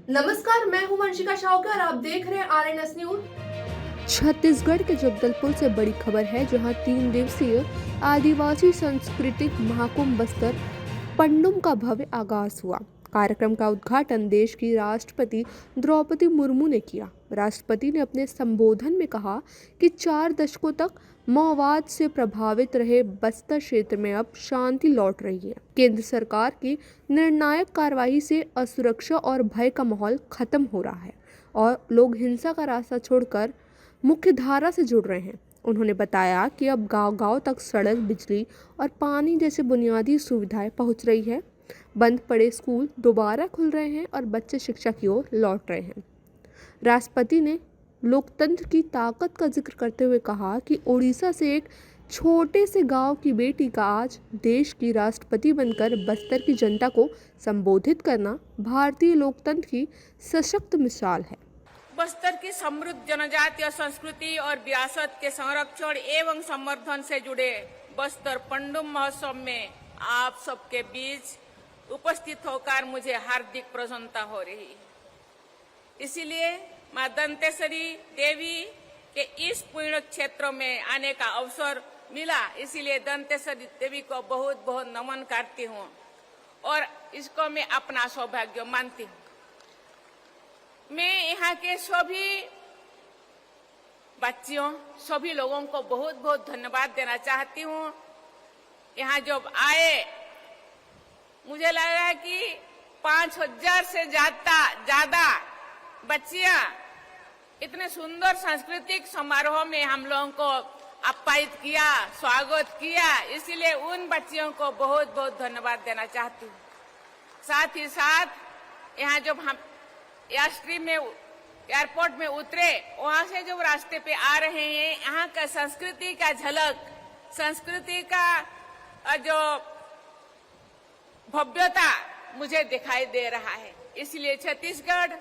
नमस्कार, मैं हूं वंशिका शाहूकर और आप देख रहे हैं आरएनएस न्यूज। छत्तीसगढ़ के जगदलपुर से बड़ी खबर है, जहां 3 दिवसीय आदिवासी सांस्कृतिक महाकुंभ बस्तर पंडुम का भव्य आगाज हुआ। कार्यक्रम का उद्घाटन देश की राष्ट्रपति द्रौपदी मुर्मू ने किया। राष्ट्रपति ने अपने संबोधन में कहा कि 4 दशकों तक माओवाद से प्रभावित रहे बस्तर क्षेत्र में अब शांति लौट रही है। केंद्र सरकार की निर्णायक कार्रवाई से असुरक्षा और भय का माहौल खत्म हो रहा है और लोग हिंसा का रास्ता छोड़कर मुख्य धारा से जुड़ रहे हैं। उन्होंने बताया कि अब गांव-गांव तक सड़क, बिजली और पानी जैसे बुनियादी सुविधाएं पहुंच रही है। बंद पड़े स्कूल दोबारा खुल रहे हैं और बच्चे शिक्षा की ओर लौट रहे हैं। राष्ट्रपति ने लोकतंत्र की ताकत का जिक्र करते हुए कहा कि ओडिशा से एक छोटे से गांव की बेटी का आज देश की राष्ट्रपति बनकर बस्तर की जनता को संबोधित करना भारतीय लोकतंत्र की सशक्त मिसाल है। बस्तर की समृद्ध जनजातीय संस्कृति और विरासत के संरक्षण एवं संवर्धन से जुड़े बस्तर पंडुम महोत्सव में आप सबके बीच उपस्थित होकर मुझे हार्दिक प्रसन्नता हो रही है। इसीलिए मां दंतेश्वरी देवी के इस पुण्य क्षेत्र में आने का अवसर मिला, इसीलिए दंतेश्वरी देवी को बहुत बहुत नमन करती हूँ और इसको मैं अपना सौभाग्य मानती हूँ। मैं यहाँ के सभी बच्चियों, सभी लोगों को बहुत बहुत धन्यवाद देना चाहती हूँ। यहाँ जब आए मुझे लग रहा है कि 5000 से ज्यादा बच्चियां इतने सुंदर सांस्कृतिक समारोह में हम लोगों को आप्यायित किया, स्वागत किया, इसीलिए उन बच्चियों को बहुत बहुत धन्यवाद देना चाहती हूँ। साथ ही साथ यहाँ जब हम एयरपोर्ट में उतरे, वहां से जब रास्ते पे आ रहे हैं, यहाँ का संस्कृति का झलक, संस्कृति का जो भव्यता मुझे दिखाई दे रहा है। इसलिए छत्तीसगढ़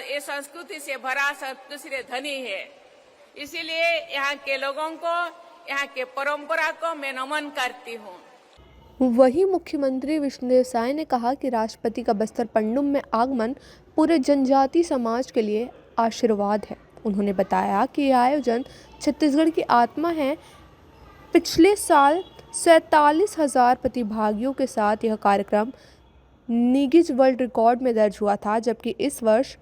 ये संस्कृति से भरा, संस्कृति से धनी है। इसीलिए यहाँ के लोगों को, यहाँ के परंपरा को मैं नमन करती हूँ। वहीं मुख्यमंत्री विष्णुदेव साय ने कहा कि राष्ट्रपति का बस्तर पंडुम में आगमन पूरे जनजाति समाज के लिए आशीर्वाद है। उन्होंने बताया कि यह आयोजन छत्तीसगढ़ की आत्मा है। पिछले साल 47,000 प्रतिभागियों के साथ यह कार्यक्रम गिनीज वर्ल्ड रिकॉर्ड में दर्ज हुआ था, जबकि इस वर्ष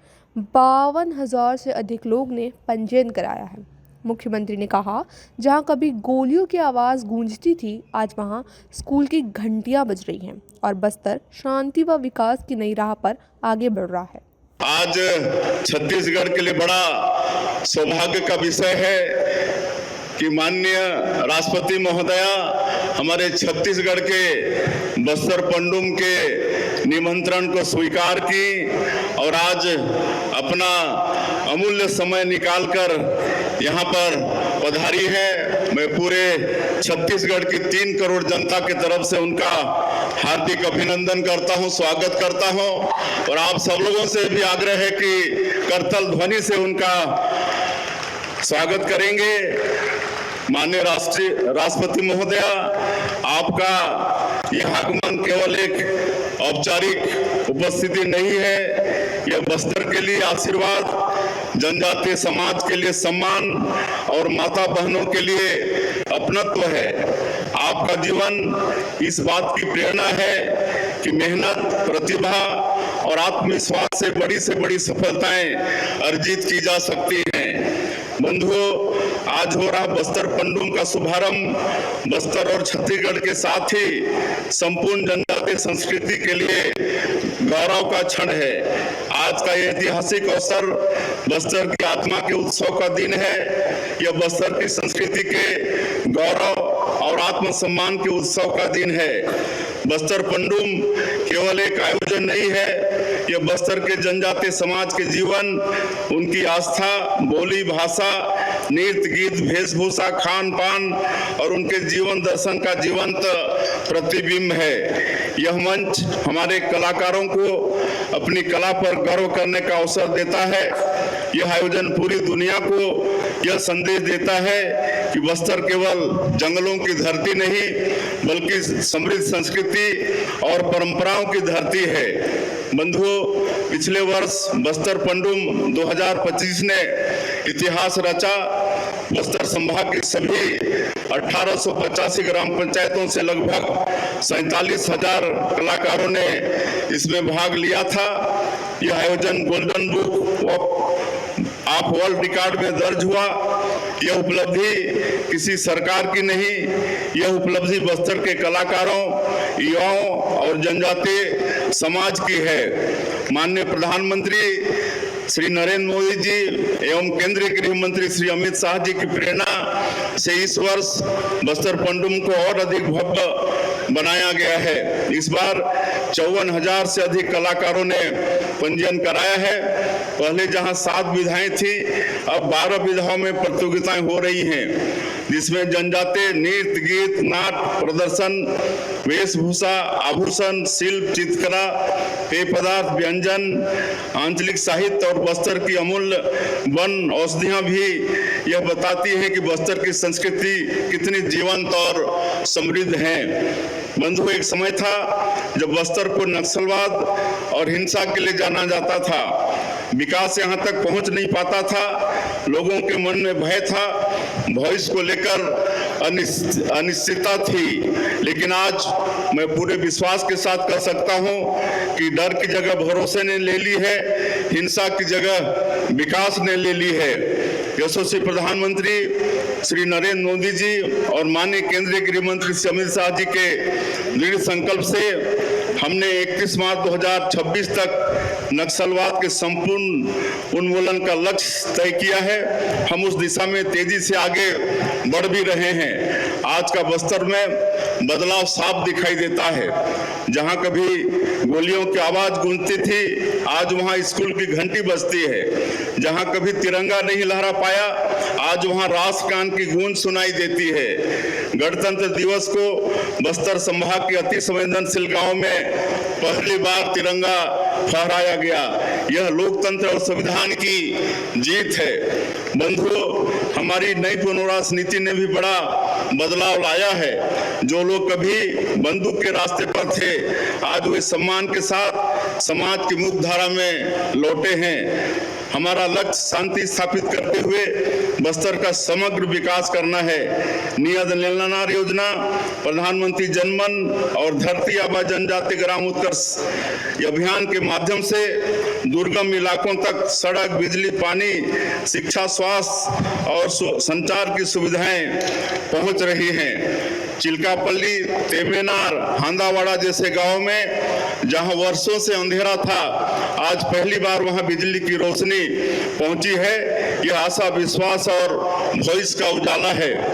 52,000 से अधिक लोग ने पंजीयन कराया है। मुख्यमंत्री ने कहा, जहां कभी गोलियों की आवाज़ गूंजती थी, आज वहां स्कूल की घंटियां बज रही हैं और बस्तर शांति व विकास की नई राह पर आगे बढ़ रहा है। आज छत्तीसगढ़ के लिए बड़ा सौभाग्य का विषय है कि माननीय राष्ट्रपति महोदया हमारे छत्तीसगढ़ के बस्तर पंडुम के निमंत्रण को स्वीकार की और आज अपना अमूल्य समय निकालकर यहाँ पर पधारी है। मैं पूरे छत्तीसगढ़ की 3 करोड़ जनता की तरफ से उनका हार्दिक अभिनंदन करता हूँ, स्वागत करता हूँ और आप सब लोगों से भी आग्रह है कि करतल ध्वनि से उनका स्वागत करेंगे। माननीय राष्ट्रपति महोदया, आपका यह आगमन केवल एक औपचारिक उपस्थिति नहीं है, यह बस्तर के लिए आशीर्वाद, जनजातीय समाज के लिए सम्मान और माता बहनों के लिए अपनत्व है। आपका जीवन इस बात की प्रेरणा है कि मेहनत, प्रतिभा और आत्मविश्वास से बड़ी सफलताएं अर्जित की जा सकती हैं। बंधुओं, आज हो रहा बस्तर पंडुम का शुभारंभ बस्तर और छत्तीसगढ़ के साथ ही संपूर्ण जनजातीय संस्कृति के लिए गौरव का क्षण है। आज का यह ऐतिहासिक अवसर बस्तर की आत्मा के उत्सव का दिन है। यह बस्तर की संस्कृति के गौरव और आत्मसम्मान के उत्सव का दिन है। बस्तर पंडुम केवल एक आयोजन नहीं है, यह बस्तर के जनजातीय समाज के जीवन, उनकी आस्था, बोली, भाषा, नृत्य, गीत, वेशभूषा, खान पान और उनके जीवन दर्शन का जीवंत प्रतिबिंब है। यह मंच हमारे कलाकारों को अपनी कला पर गर्व करने का अवसर देता है। यह आयोजन पूरी दुनिया को यह संदेश देता है कि बस्तर केवल जंगलों की धरती नहीं बल्कि समृद्ध संस्कृति और परंपराओं की धरती है। बंधुओं, पिछले वर्ष बस्तर पंडुम 2025 ने इतिहास रचा। बस्तर संभाग के सभी 1885 ग्राम पंचायतों से लगभग 47,000 कलाकारों ने इसमें भाग लिया था। यह आयोजन golden book of world record में दर्ज हुआ। यह उपलब्धि किसी सरकार की नहीं, यह उपलब्धि बस्तर के कलाकारों, युवाओं और जनजातीय समाज की है। माननीय प्रधानमंत्री श्री नरेंद्र मोदी जी एवं केंद्रीय गृह मंत्री श्री अमित शाह जी की प्रेरणा से इस वर्ष बस्तर पंडुम को और अधिक भव्य बनाया गया है। इस बार 54,000 से अधिक कलाकारों ने पंजीयन कराया है। पहले जहां 7 विधाएं थी, अब 12 विधाओं में प्रतियोगिताएं हो रही हैं, जिसमें जनजातीय नृत्य, गीत, नाट्य प्रदर्शन, वेशभूषा, आभूषण, शिल्प, चित्रकला, पेय पदार्थ, व्यंजन, आंचलिक साहित्य और बस्तर की अमूल्य वन औषधियां भी यह बताती हैं कि बस्तर की संस्कृति कितनी जीवंत और समृद्ध है। बंधु, एक समय था जब बस्तर को नक्सलवाद और हिंसा के लिए जाना जाता था। विकास यहाँ तक पहुँच नहीं पाता था। लोगों के मन में भय था, भविष्य को लेकर अनिश्चितता थी। लेकिन आज मैं पूरे विश्वास के साथ कह सकता हूँ कि डर की जगह भरोसे ने ले ली है, हिंसा की जगह विकास ने ले ली है। यशस्वी प्रधानमंत्री श्री नरेंद्र मोदी जी और माननीय केंद्रीय गृह मंत्री श्री अमित शाह जी के दृढ़ संकल्प से हमने 31 मार्च 2026 तक नक्सलवाद के संपूर्ण उन्मूलन का लक्ष्य तय किया है। हम उस दिशा में तेजी से आगे बढ़ भी रहे हैं। आज का बस्तर में बदलाव साफ दिखाई देता है। जहां कभी गोलियों की आवाज गूंजती थी, आज वहां स्कूल की घंटी बजती है। जहां कभी तिरंगा नहीं लहरा पाया, आज वहां राष्ट्रगान की गूंज सुनाई देती है। गणतंत्र दिवस को बस्तर संभाग के अति संवेदनशील गांव में पहली बार तिरंगा फहराया गया। यह लोकतंत्र और संविधान की जीत है। बंधुओं, हमारी नई पुनर्वास नीति ने भी बड़ा बदलाव लाया है। जो लोग कभी बंदूक के रास्ते पर थे, आज वे सम्मान के साथ समाज की मुख्य धारा में लौटे हैं। हमारा लक्ष्य शांति स्थापित करते हुए बस्तर का समग्र विकास करना है। नियत निलनार योजना, प्रधानमंत्री जनमन और धरती आबा जनजाति ग्राम उत्कर्ष अभियान के माध्यम से दुर्गम इलाकों तक सड़क, बिजली, पानी, शिक्षा, स्वास्थ्य और संचार की सुविधाएं पहुंच रही हैं। चिल्कापल्ली, तेमेनार, हांदावाड़ा जैसे गांव में जहां वर्षों से अंधेरा था, आज पहली बार वहां बिजली की रोशनी पहुंची है। यह आशा, विश्वास और भविष्य का उजाला है।